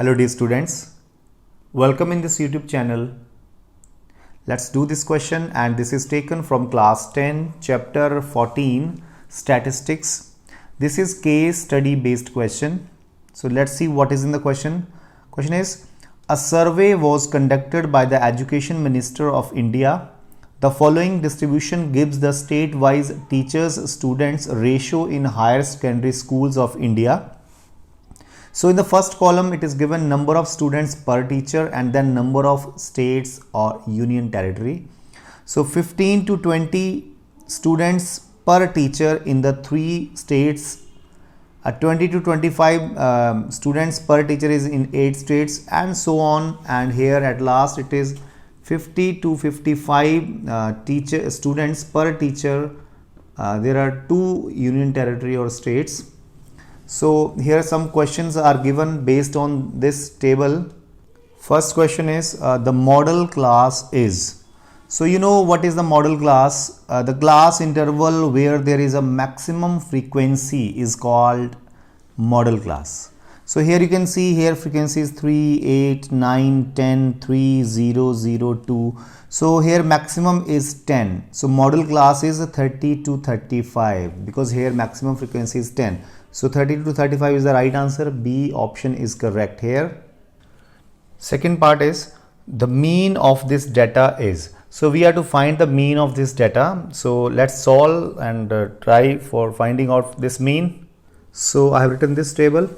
Hello dear students, welcome in this YouTube channel. Let's do this question, and this is taken from class 10 chapter 14 statistics. This is case study based question. So let's see what is in the question. Question is, a survey was conducted by the Education Minister of India. The following distribution gives the state-wise teachers students ratio in higher secondary schools of India. So in the first column, it is given number of students per teacher and then number of states or union territory. So 15 to 20 students per teacher in the 3 states, 20 to 25 students per teacher is in 8 states, and so on. And here at last it is 50 to 55 students per teacher. There are 2 union territory or states. So here some questions are given based on this table. First question is the model class is. So you know what is the model class? The class interval where there is a maximum frequency is called model class. So here you can see here frequency is 3, 8, 9, 10, 3, 0, 0, 2. So here maximum is 10. So model class is 30 to 35 because here maximum frequency is 10. So 30 to 35 is the right answer. B option is correct here. Second part is the mean of this data is. So we have to find the mean of this data. So let's solve and try for finding out this mean. So I have written this table.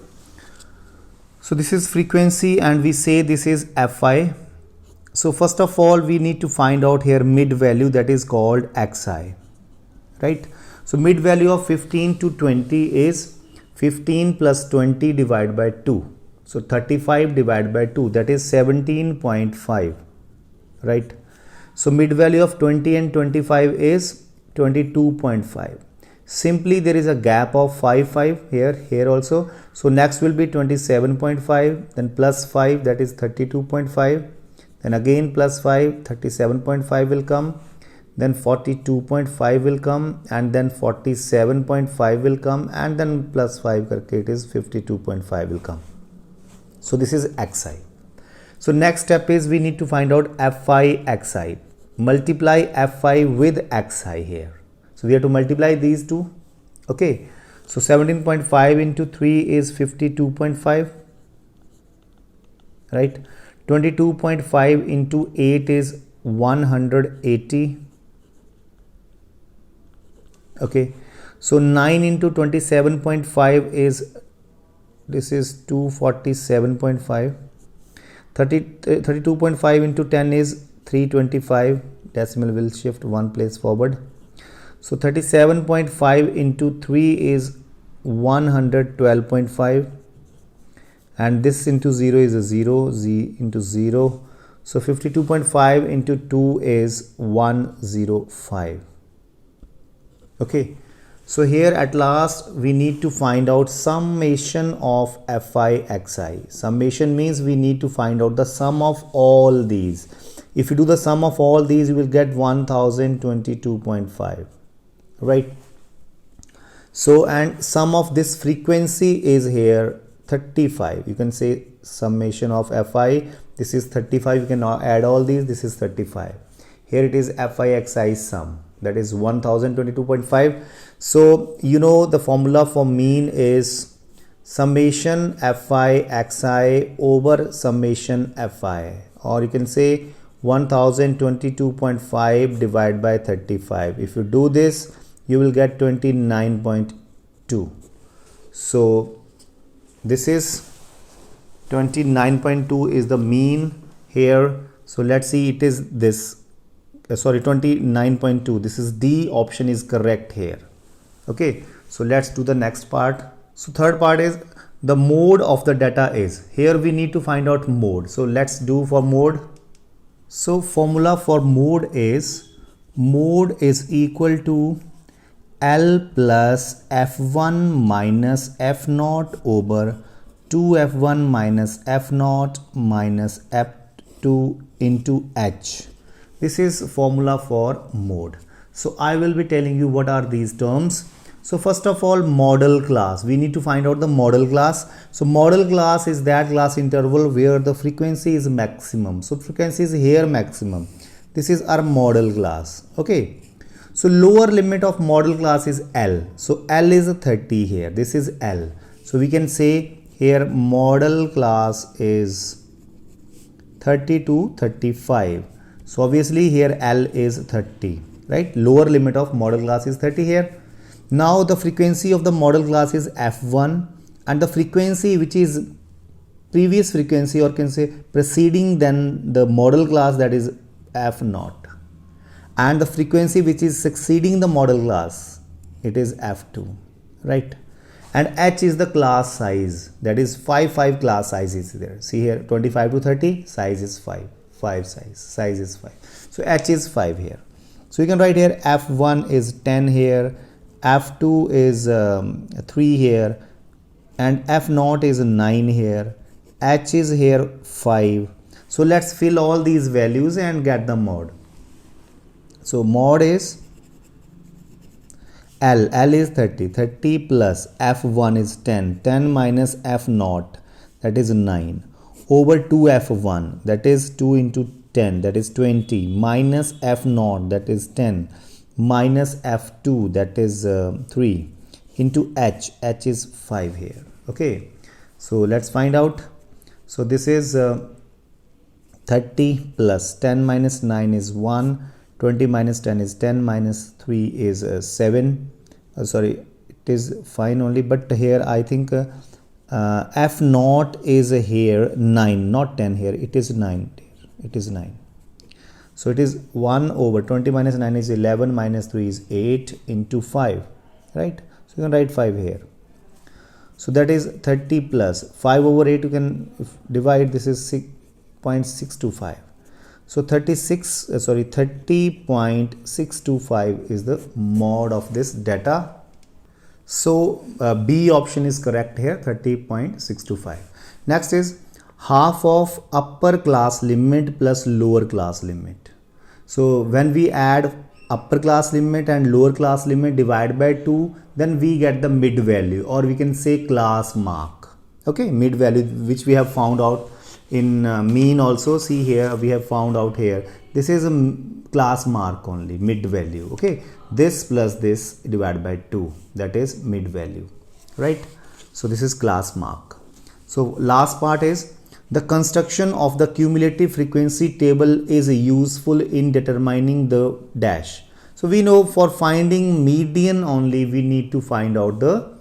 So this is frequency and we say this is Fi. So first of all we need to find out here mid value, that is called Xi, right? So mid value of 15 to 20 is 15 plus 20 divided by 2. So 35 divided by 2, that is 17.5, right? So mid value of 20 and 25 is 22.5. Simply there is a gap of 5 here also. So next will be 27.5, then plus 5, that is 32.5, then again plus 5, 37.5 will come, then 42.5 will come, and then 47.5 will come, and then plus 5 karke it is 52.5 will come. So this is Xi. So next step is we need to find out Fi Xi. Multiply Fi with Xi here. So we have to multiply these two. Okay. So 17.5 into 3 is 52.5, right? 22.5 into 8 is 180. Okay, so 9 into 27.5 is, this is 247.5. 32.5 into 10 is 325. Decimal will shift one place forward. So 37.5 into 3 is 112.5, and this into 0 is a 0, z into 0. So 52.5 into 2 is 105. Okay, so here at last we need to find out summation of Fi Xi. Summation means we need to find out the sum of all these. If you do the sum of all these, you will get 1022.5, right? So and sum of this frequency is here 35. You can say summation of Fi, this is 35. You can now add all these, this is 35. Here it is Fi Xi sum, that is 1022.5. So you know the formula for mean is summation Fi Xi over summation Fi, or you can say 1022.5 divided by 35. If you do this, you will get 29.2. So this is 29.2 is the mean here. So let's see, it is this. Sorry, 29.2. This is D option is correct here. Okay, so let's do the next part. So third part is the mode of the data is. Here we need to find out mode. So let's do for mode. So formula for mode is equal to L plus F1 minus F0 over 2F1 minus F0 minus F2 into H. This is formula for mode. So I will be telling you what are these terms. So first of all, model class. We need to find out the model class. So model class is that class interval where the frequency is maximum. So frequency is here maximum. This is our model class. Okay. So lower limit of model class is L. So L is 30 here. This is L. So we can say here model class is 30 to 35. So obviously here L is 30, right? Lower limit of model class is 30 here. Now the frequency of the model class is F1, and the frequency which is previous frequency, or can say preceding than the model class, that is F0, and the frequency which is succeeding the model class, it is F2, right? And H is the class size, that is 5 class size is there. See here 25 to 30 size is 5 size is 5. So H is 5 here. So you can write here F1 is 10 here, F2 is 3 here, and F0 is 9 here, H is here 5. So let's fill all these values and get the mod. So mod is L is 30 plus F1 is 10 minus F0, that is 9, over 2F1, that is 2 into 10, that is 20, minus F0, that is 10, minus F2, that is 3, into H is 5 here. Okay, so let's find out. So this is 30 plus 10 minus 9 is 1, 20 minus 10 is 10, minus 3 is 7. Sorry, it is fine only, but here I think F0 is here 9, not 10 here, it is 9 here. It is 9. So it is 1 over 20 minus 9 is 11, minus 3 is 8 into 5, right? So you can write 5 here. So that is 30 plus 5 over 8, you can divide, this is 6.625. So 30.625 is the mod of this data. So B option is correct here, 30.625. Next is half of upper class limit plus lower class limit. So when we add upper class limit and lower class limit divide by 2, then we get the mid value, or we can say class mark. Okay, mid value, which we have found out in mean also. See here we have found out here, this is a class mark only, mid value. Okay, this plus this divided by 2, that is mid value, right? So this is class mark. So last part is the construction of the cumulative frequency table is useful in determining the dash. So we know for finding median only we need to find out the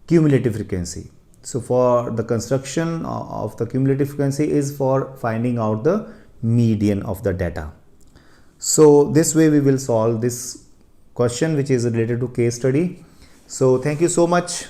cumulative frequency. So for the construction of the cumulative frequency is for finding out the median of the data. So this way we will solve this question which is related to case study. So thank you so much.